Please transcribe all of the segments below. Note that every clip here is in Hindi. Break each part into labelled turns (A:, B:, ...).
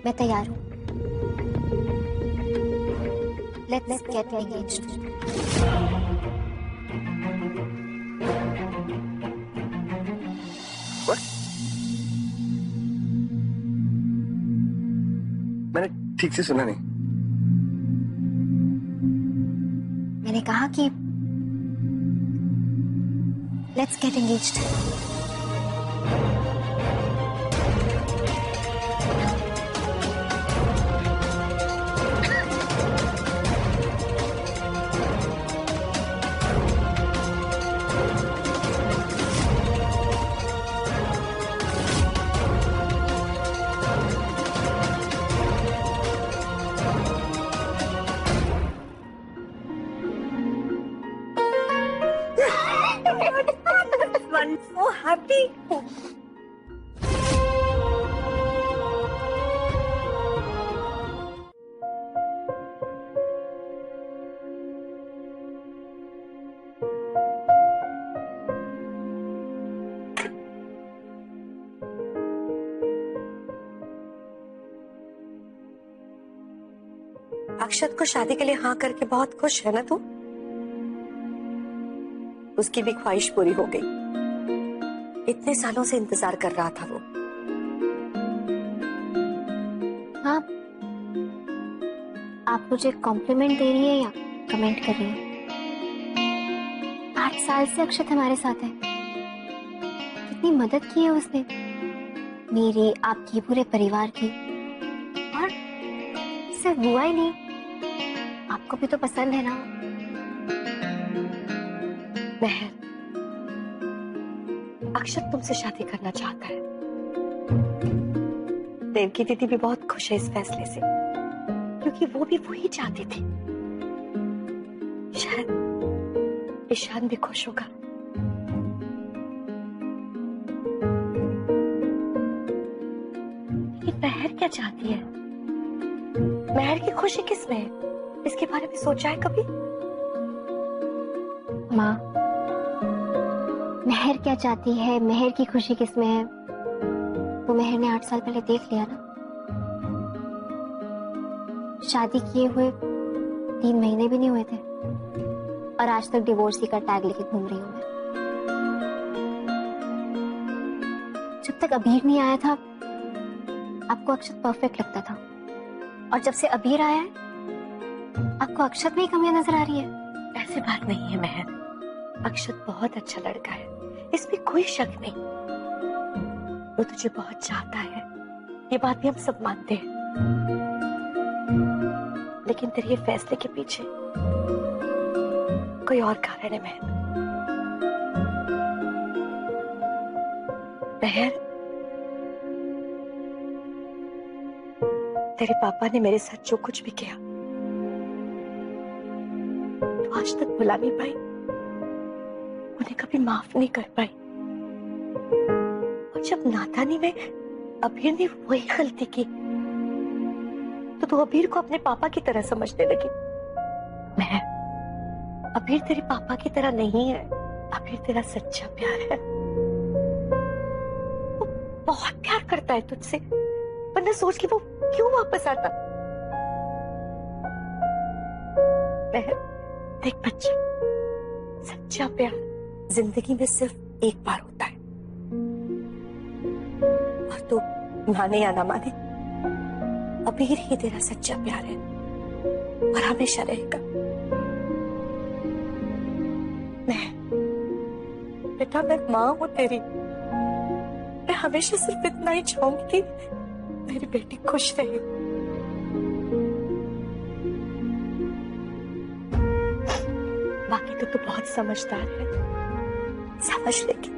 A: मैं तैयार हूँ। Let's get engaged.
B: मैंने ठीक से सुना नहीं।
A: मैंने कहा कि let's get engaged.
C: I'm so happy. अक्षत को शादी के लिए हाँ करके बहुत खुश है ना तू? उसकी भी ख्वाहिश पूरी हो गई। इतने सालों से इंतजार कर रहा था वो।
A: हाँ, आप मुझे कॉम्प्लीमेंट दे रही है या कमेंट कर रही है? 8 साल से अक्षत हमारे साथ है। कितनी मदद की है उसने, मेरी, आपकी, पूरे परिवार की। और सिर्फ बुआ ही नहीं, आपको भी तो पसंद है ना?
C: महर, अक्षत तुमसे शादी करना चाहता है। देवकी दीदी भी बहुत खुश है इस फैसले से, क्योंकि वो भी वही चाहती थी। शायद ईशान भी खुश होगा। लेकिन महर क्या चाहती है? महर की खुशी किसमें है? इसके बारे में सोचा है कभी?
A: माँ, महर क्या चाहती है, महर की खुशी किसमें है, वो महर ने 8 साल पहले देख लिया ना। शादी किए हुए 3 महीने भी नहीं हुए थे और आज तक डिवोर्सी का टैग लेके घूम रही हूँ मैं। जब तक अबीर नहीं आया था आपको अक्षत परफेक्ट लगता था, और जब से अबीर आया है आपको अक्षत में ही कमियां नजर आ रही है।
C: ऐसी बात नहीं है महर, अक्षत बहुत अच्छा लड़का है, इसमें कोई शक नहीं। वो तुझे बहुत चाहता है, ये बात भी हम सब मानते हैं। लेकिन तेरे ये फैसले के पीछे कोई और कारण है महर। महर, तेरे पापा ने मेरे साथ जो कुछ भी किया तो आज तक भुला नहीं पाई, उन्हें कभी माफ नहीं कर पाई। और जब नादानी में अबीर ने वही गलती की तो तू अबीर को अपने पापा की तरह समझने लगी। मैं अबीर तेरे पापा की तरह नहीं है, अबीर तेरा सच्चा प्यार है। वो बहुत प्यार करता है तुझसे, वरना सोच कि वो क्यों वापस आता। देख बच्चा, सच्चा प्यार जिंदगी में सिर्फ एक बार होता है, और तू माने या ना माने, अबीर ही तेरा सच्चा प्यार है और हमेशा रहेगा। बेटा, मैं माँ हूं तेरी। मैं हमेशा सिर्फ इतना ही चाहूंगी कि मेरी बेटी खुश रहे। बाकी तो तू बहुत समझदार है, समझ लेगी।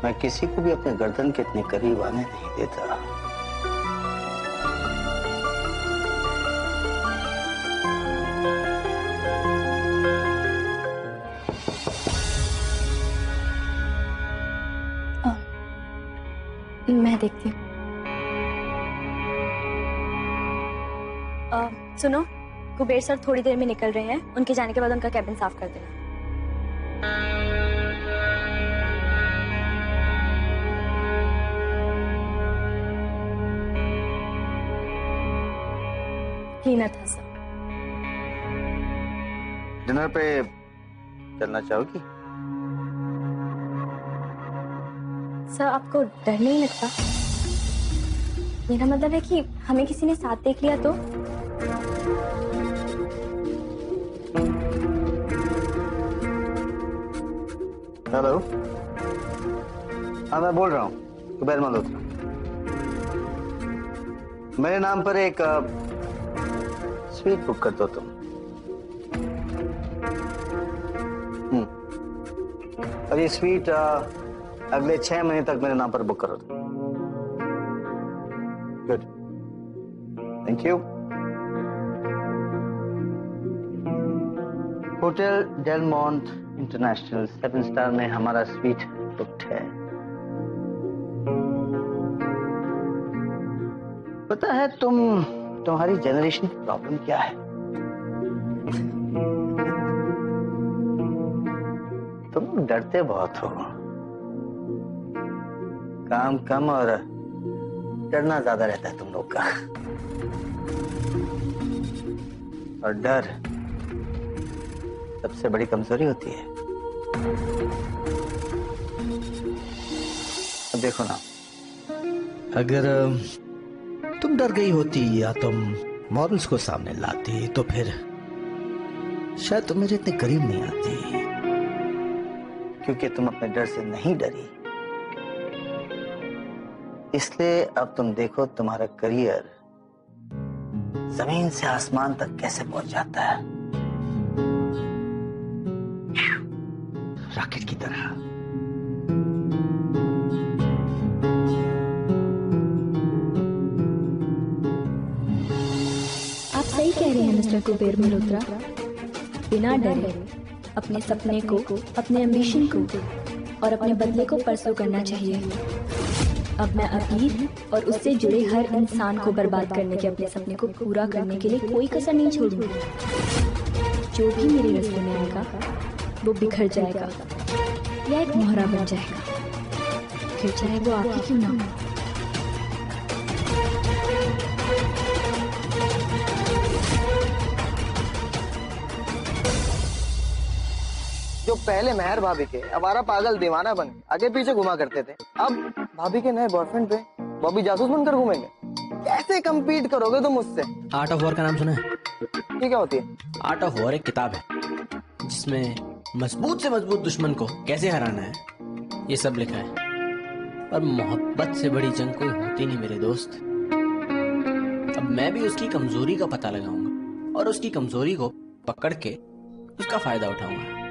D: मैं किसी को भी अपने गर्दन के इतने करीब आने नहीं देता।
A: मैं देखती हूँ।
E: सुनो, कुबेर सर थोड़ी देर में निकल रहे हैं, उनके जाने के बाद उनका कैबिन साफ कर देना। क्लीनर था सर।
D: डिनर पे चलना चाहोगी?
E: सर आपको डर नहीं लगता? मेरा मतलब है कि हमें किसी ने साथ देख लिया तो?
D: हेलो, हाँ मैं बोल रहा हूँ कुबेर मल्होत्रा। मेरे नाम पर एक स्वीट बुक कर दो तुम। और ये स्वीट अगले 6 महीने तक मेरे नाम पर बुक करो तुम। Good, thank you. Hotel Del Mont international 7 star में हमारा स्वीट बुक्ड है। पता है तुम्हारी जनरेशन की प्रॉब्लम क्या है? तुम डरते बहुत हो। काम कम और डरना ज्यादा रहता है तुम लोग का। और डर सबसे बड़ी कमजोरी होती है। अब देखो ना, अगर तुम डर गई होती या तुम मॉरल्स को सामने लाती तो फिर शायद तुम मेरे इतने करीब नहीं आती। क्योंकि तुम अपने डर से नहीं डरी, इसलिए अब तुम देखो तुम्हारा करियर जमीन से आसमान तक कैसे पहुंच जाता है, रॉकेट की तरह।
E: आप सही कह रहे हैं मिस्टर कुबेर मल्होत्रा। बिना डरे अपने सपने को, अपने एम्बिशन को और अपने बदले को परसू करना चाहिए। अब मैं अबीर और उससे जुड़े हर इंसान को बर्बाद करने के अपने सपने को पूरा करने के लिए कोई कसर नहीं छोड़ूंगी। जो भी मेरे रास्ते में आएगा वो बिखर जाएगा या एक मोहरा बन जाएगा, फिर चाहे वो आप ही क्यों ना हो।
B: जो पहले मेहर भाभी के आवारा पागल दीवाना बन के आगे पीछे घुमा करते थे, अब भाभी के नए बॉयफ्रेंड पे बॉबी जासूस बनकर घूमेंगे। कैसे compete करोगे तुम मुझसे?
F: आर्ट ऑफ वॉर का नाम सुना है?
B: ये क्या होती है?
F: आर्ट ऑफ वॉर एक किताब है जिसमें मजबूत से मजबूत दुश्मन को कैसे हराना है ये सब लिखा है। और मोहब्बत से बड़ी जंग कोई होती नहीं मेरे दोस्त। अब मैं भी उसकी कमजोरी का पता लगाऊंगा और उसकी कमजोरी को पकड़ के उसका फायदा उठाऊंगा।